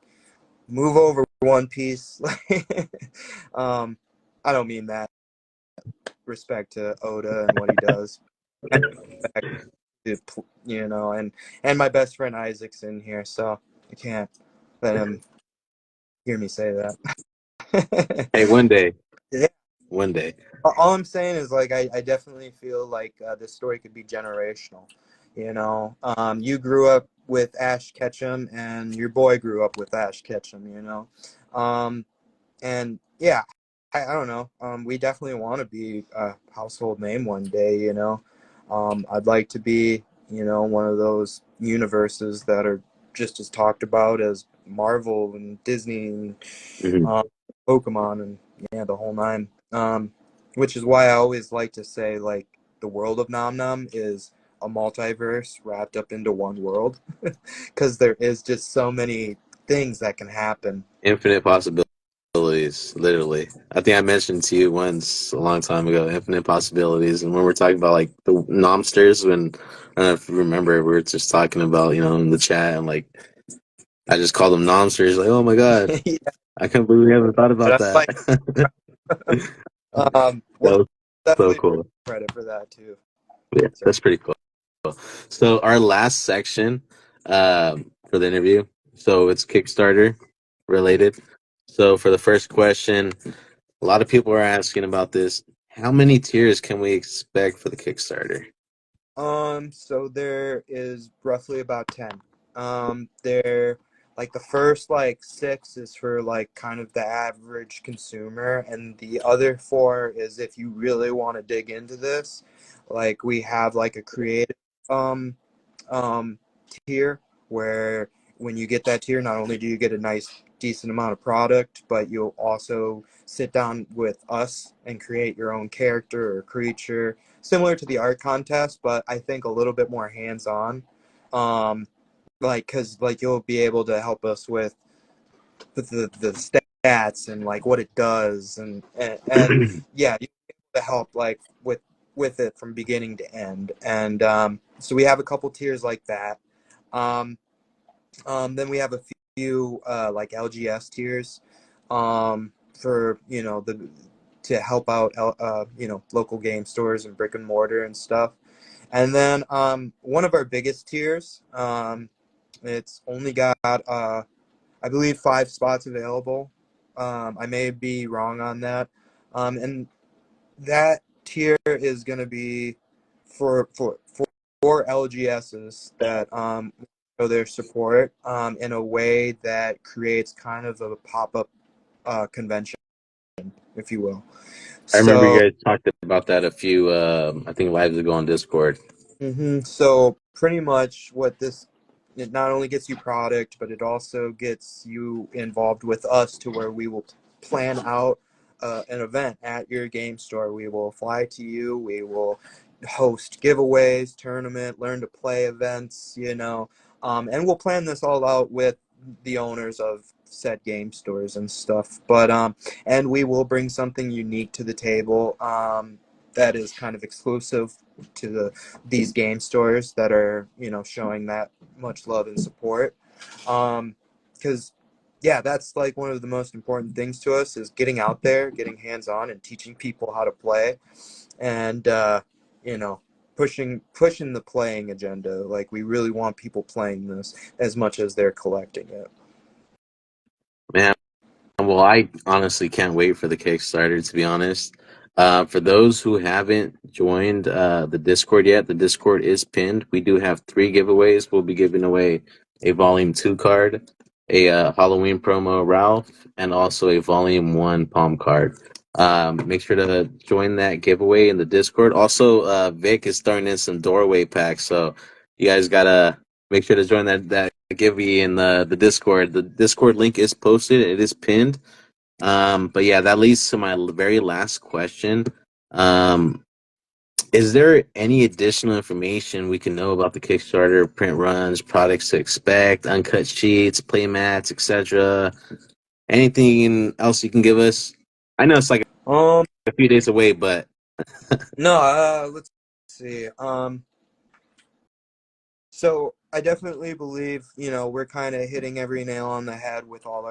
move over one piece. um, I don't mean that. Respect to Oda and what he does. Respect to, and my best friend Isaac's in here, so I can't let him hear me say that. Hey, one day, Yeah. one day. All I'm saying is like I definitely feel like this story could be generational. You grew up with Ash Ketchum, and your boy grew up with Ash Ketchum. Um, and yeah, I don't know. We definitely want to be a household name one day. I'd like to be one of those universes that are just as talked about as Marvel and Disney and Mhm. um, Pokemon and yeah, the whole nine. Which is why I always like to say like the world of NomNom is a multiverse wrapped up into one world, because there is just so many things that can happen. Infinite possibilities, literally. I think I mentioned to you once a long time ago, infinite possibilities. And when we're talking about like the nomsters, when I don't know if you remember, we were just talking about, in the chat, and like I just called them nomsters. Like, oh my god, Yeah, I can't believe we haven't thought but about I that. like That well, was so definitely cool. credit for that too. Yeah, So, that's pretty cool. So our last section for the interview, so it's Kickstarter related. So for the first question, a lot of people are asking about this. How many tiers can we expect for the Kickstarter? so there is roughly about 10. There, like the first like six is for like kind of the average consumer, and the other four is if you really want to dig into this. Like we have like a creative um um tier where when you get that tier, not only do you get a nice decent amount of product, but you'll also sit down with us and create your own character or creature similar to the art contest, but I think a little bit more hands-on. Um, like, cause like you'll be able to help us with the stats and like what it does, and yeah, you'll be able to help like with it from beginning to end. And so we have a couple tiers like that. Then we have a few like LGS tiers for the to help out local game stores and brick and mortar and stuff. And then one of our biggest tiers, it's only got I believe 5 spots available. I may be wrong on that. And that tier is going to be for LGSs that show their support in a way that creates kind of a pop-up convention, if you will. I remember you So guys talked about that a few, I think, lives ago on Discord. So pretty much what this, it not only gets you product, but it also gets you involved with us to where we will plan out an event at your game store. We will fly to you. We will host giveaways, tournament, learn to play events, and we'll plan this all out with the owners of said game stores and stuff. But and we will bring something unique to the table that is kind of exclusive to these game stores that are showing that much love and support. Because yeah, that's like one of the most important things to us is getting out there, getting hands on, and teaching people how to play, and you know pushing the playing agenda. Like, we really want people playing this as much as they're collecting it. Man, well, I honestly can't wait for the Kickstarter, to be honest. For those who haven't joined the Discord yet, the Discord is pinned. We do have 3 giveaways. We'll be giving away a Volume 2 card, a Halloween promo Ralph, and also a Volume 1 Palm card. Make sure to join that giveaway in the Discord. Also, Vic is throwing in some doorway packs, so you guys gotta make sure to join that giveaway in the Discord. The Discord link is posted. It is pinned. But yeah, that leads to my very last question. Um, is there any additional information we can know about the Kickstarter, print runs, products to expect, uncut sheets, playmats, etc.? Anything else you can give us? I know it's like um a few days away, but no let's see. So I definitely believe, we're kind of hitting every nail on the head with all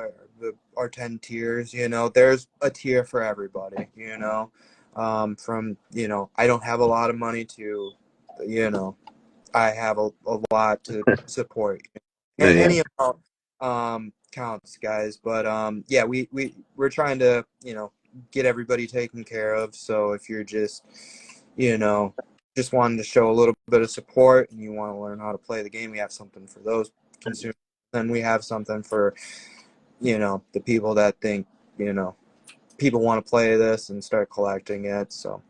our 10 tiers. There's a tier for everybody, from, I don't have a lot of money to, I have a lot to support. yeah, Any amount counts, guys. But yeah, we're trying to, get everybody taken care of. So if you're you know, just wanting to show a little bit of support and you want to learn how to play the game, we have something for those consumers. Then we have something for, the people that think, people want to play this and start collecting it. So,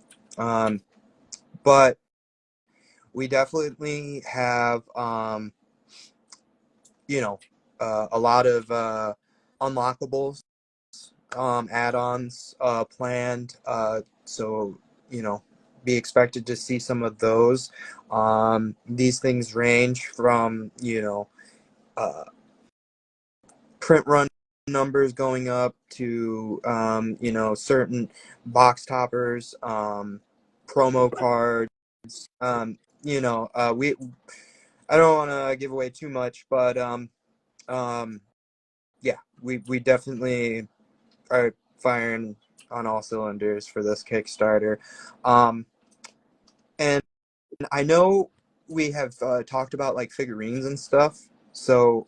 but we definitely have, a lot of unlockables, add-ons planned. So, be expected to see some of those. These things range from, uh, print run numbers going up to, certain box toppers, promo cards. We I don't want to give away too much, but um, yeah, we definitely are firing on all cylinders for this Kickstarter. Um, and I know we have talked about like figurines and stuff. So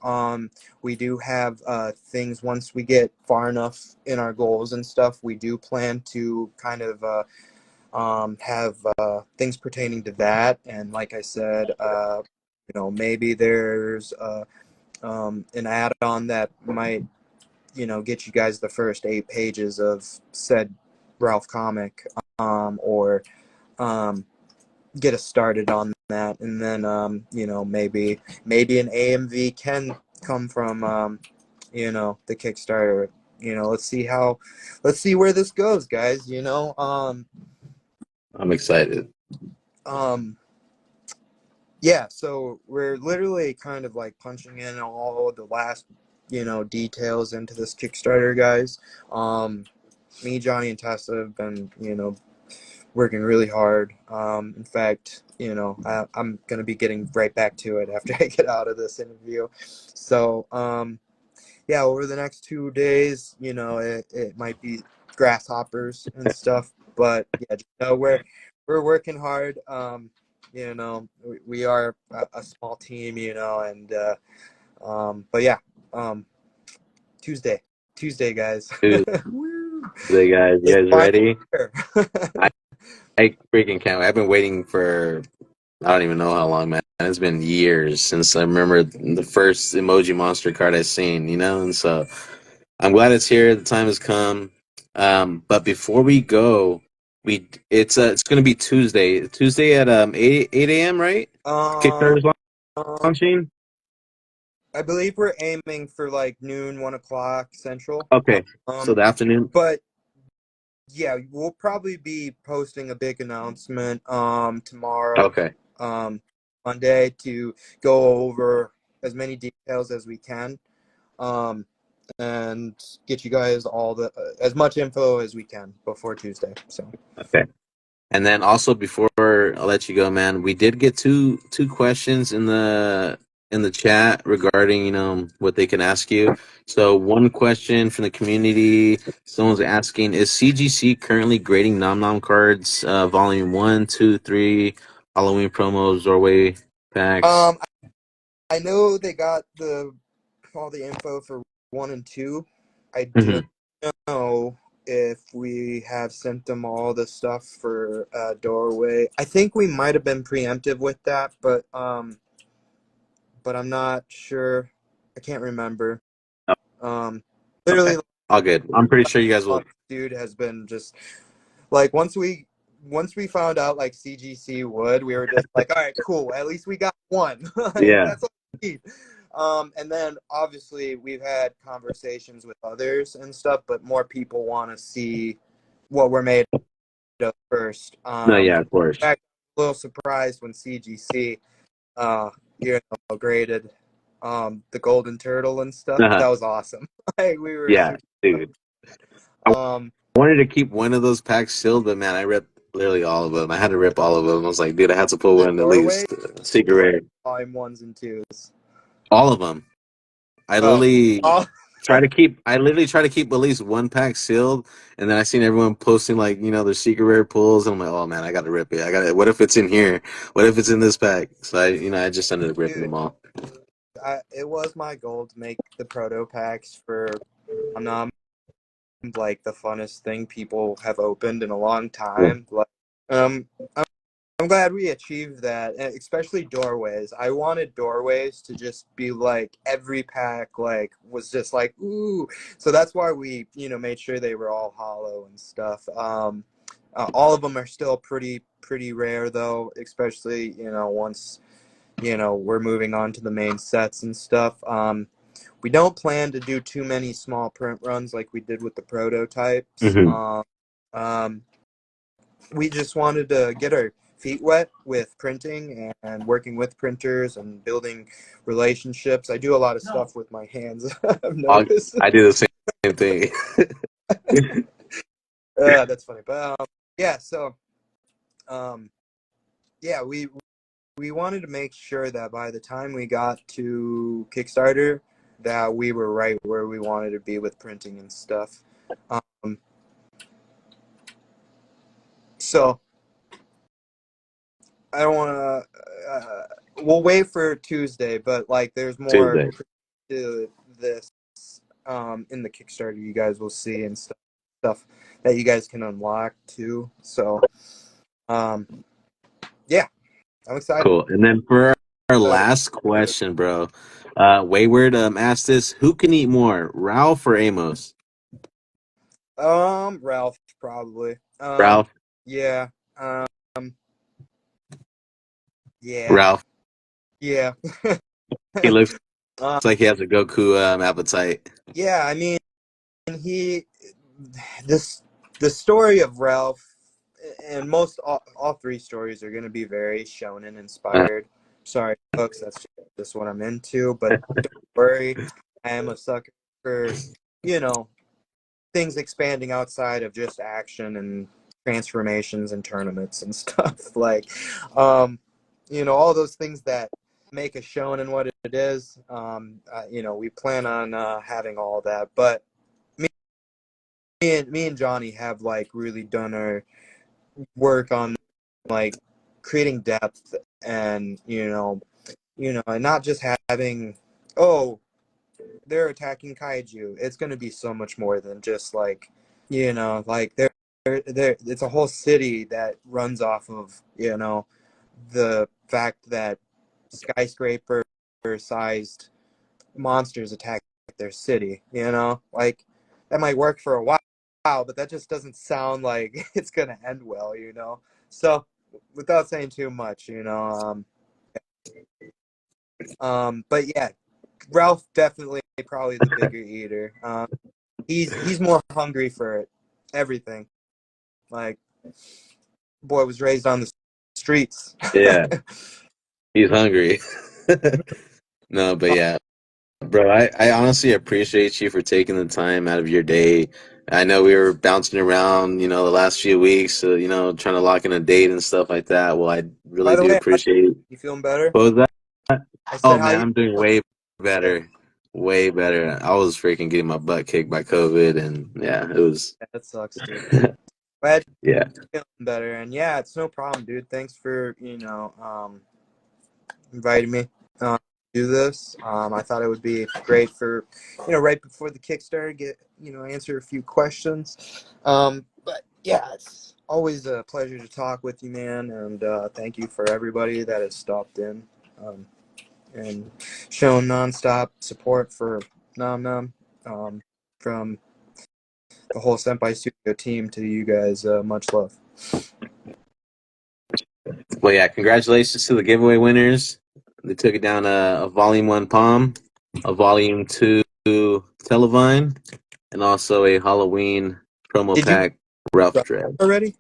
we do have things once we get far enough in our goals and stuff. We do plan to kind of have things pertaining to that. And like I said, maybe there's an add-on that might get you guys the first 8 pages of said Ralph comic, or get us started on that, and then maybe an AMV can come from the Kickstarter. Let's see where this goes, guys. I'm excited. Um, yeah. So we're literally kind of like punching in all the last details into this Kickstarter, guys. Me, Johnny, and Tessa have been working really hard. In fact, I'm gonna be getting right back to it after I get out of this interview. So yeah, over the next 2 days, it might be grasshoppers and stuff, but yeah, just know we're working hard. We are a small team, and but yeah, um, Tuesday, guys. Woo. Tuesday, guys. You It's guys finally ready? here. I freaking can't. I've been waiting for I don't even know how long, man. It's been years since I remember the first emoji monster card I seen, and so I'm glad it's here. The time has come. But before we go, it's going to be Tuesday at 8 a.m. Right? um, Kickstarter's um, launching. I believe we're aiming for like noon, 1 o'clock Central. Okay, so Um, the afternoon. but yeah, we'll probably be posting a big announcement tomorrow, Okay, um, Monday, to go over as many details as we can, um, and get you guys all the as much info as we can before Tuesday. So okay. And then also before I'll let you go, man, we did get two questions in the chat regarding what they can ask you. So one question from the community, someone's asking: Is CGC currently grading NomNom cards, volume 1, 2, 3, Halloween promos, doorway packs? um, I know they got all the info for 1 and 2. I Hmm. don't know if we have sent them all the stuff for doorway. I think we might have been preemptive with that, but I'm not sure. I can't remember. Um, Okay, Literally, all good. I'm pretty sure you guys will. dude has been just like once we found out like CGC would, we were just like, all right, cool. At least we got one. Like Yeah. that's all we need. And then obviously we've had conversations with others and stuff, but more people want to see what we're made of first. No, yeah, of course. In fact, I'm a little surprised when CGC uh graded the golden turtle and stuff. Uh-huh. That was awesome. Like we were Yeah, super dude. um Wanted to keep one of those packs sealed, but man, I ripped literally all of them. I had to rip all of them. I was like, dude, I had to pull the one at doorway least. Secret rare. volume 1s and 2s. All of them. I Oh, literally oh, I literally try to keep at least one pack sealed, and then I seen everyone posting like their secret rare pulls, and I'm like, oh man, I got to rip it. I got to. What if it's in here? What if it's in this pack? So I just ended up ripping dude, them all. it was my goal to make the proto packs for Nom like the funnest thing people have opened in a long Yeah. time. Like, I'm glad we achieved that, and especially doorways. I wanted doorways to just be like every pack like was just like ooh. So that's why we made sure they were all hollow and stuff. All of them are still pretty rare though, especially once we're moving on to the main sets and stuff. We don't plan to do too many small print runs like we did with the prototypes. Hmm. Um, we just wanted to get our feet wet with printing and working with printers and building relationships. I do a lot of stuff with my hands. I've noticed. I do the same thing. That's funny, but yeah. So um, yeah, we wanted to make sure that by the time we got to Kickstarter, that we were right where we wanted to be with printing and stuff. Um, so I don't want to. We'll wait for Tuesday, but like, there's more Tuesday. to this in the Kickstarter. You guys will see and stuff that you guys can unlock too. So yeah, I'm excited. Cool. And then for our last question, bro, Wayward asked this: Who can eat more, Ralph or Amos? Ralph probably. Ralph. Yeah. Um, yeah. Ralph. Yeah. He looks uh, like he has a Goku appetite. yeah. I mean, he this the story of Ralph and most all three stories are going to be very shonen inspired. Sorry, folks, that's just what I'm into. But don't worry, I am a sucker for you know things expanding outside of just action and transformations and tournaments and stuff. Like, um, all those things that make a shonen what it is. We plan on having all that, but me and Johnny have like really done our work on like creating depth and and not just having, oh, they're attacking kaiju. It's going to be so much more than just like, like there it's a whole city that runs off of, the fact that skyscraper sized monsters attack their city, like that might work for a while, but that just doesn't sound like it's going to end well, so without saying too much, but yeah, Ralph definitely probably the bigger eater. He's more hungry for it, everything. Like, boy was raised on the streets. Yeah, he's hungry. No, but yeah, bro, I honestly appreciate you for taking the time out of your day. I know we were bouncing around, the last few weeks, trying to lock in a date and stuff like that. Well, I By really the do way, appreciate it. you feeling better? What was that? I Oh said, how man, you I'm doing feeling? way Yeah, better, way better. I was freaking getting my butt kicked by COVID, and yeah, it was. that sucks, dude. Glad Yeah, you're feeling better, and yeah, it's no problem, dude. Thanks for inviting me to do this. I thought it would be great for, right before the Kickstarter, get answer a few questions. But yeah, it's always a pleasure to talk with you, man, and thank you for everybody that has stopped in and shown nonstop support for NomNom, from the whole Senpai Studio team to you guys. Much love. well, yeah. Congratulations to the giveaway winners. They took it down a Volume 1 Palm, a Volume 2 Televine, and also a Halloween promo Did you pack Ralph run Dread. already?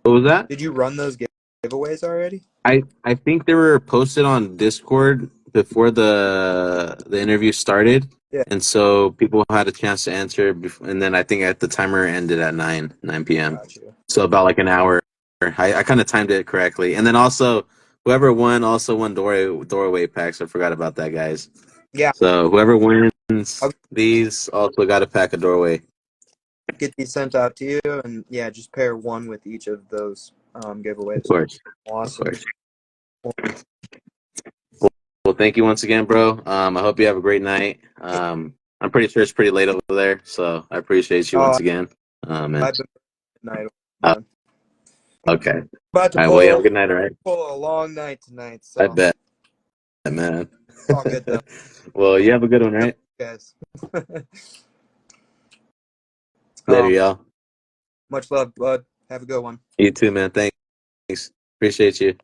What was that? Did you run those giveaways already? I think they were posted on Discord before the interview started, Yeah, and so people had a chance to answer. And then I think at the timer ended at 9 p.m. got you. So about like an hour. I kind of timed it correctly, and then also whoever won also won doorway packs. I forgot about that, guys. Yeah, So whoever wins I'll these also got a pack of doorway. get these sent out to you, and yeah, just pair one with each of those Of giveaways. course, of Awesome. course. Well, thank you once again, bro. I hope you have a great night. I'm pretty sure it's pretty late over there, so I appreciate you Oh, once again. And I've been tonight, uh, man. okay, all About to right. Well, you have a pull good night, all right? pull a long night tonight, I so bet, man. it's all good though. Well, you have a good one, Yep, right? guys. Later, um, y'all. much love, bud. Have a good one. You too, man. Thanks. Appreciate you.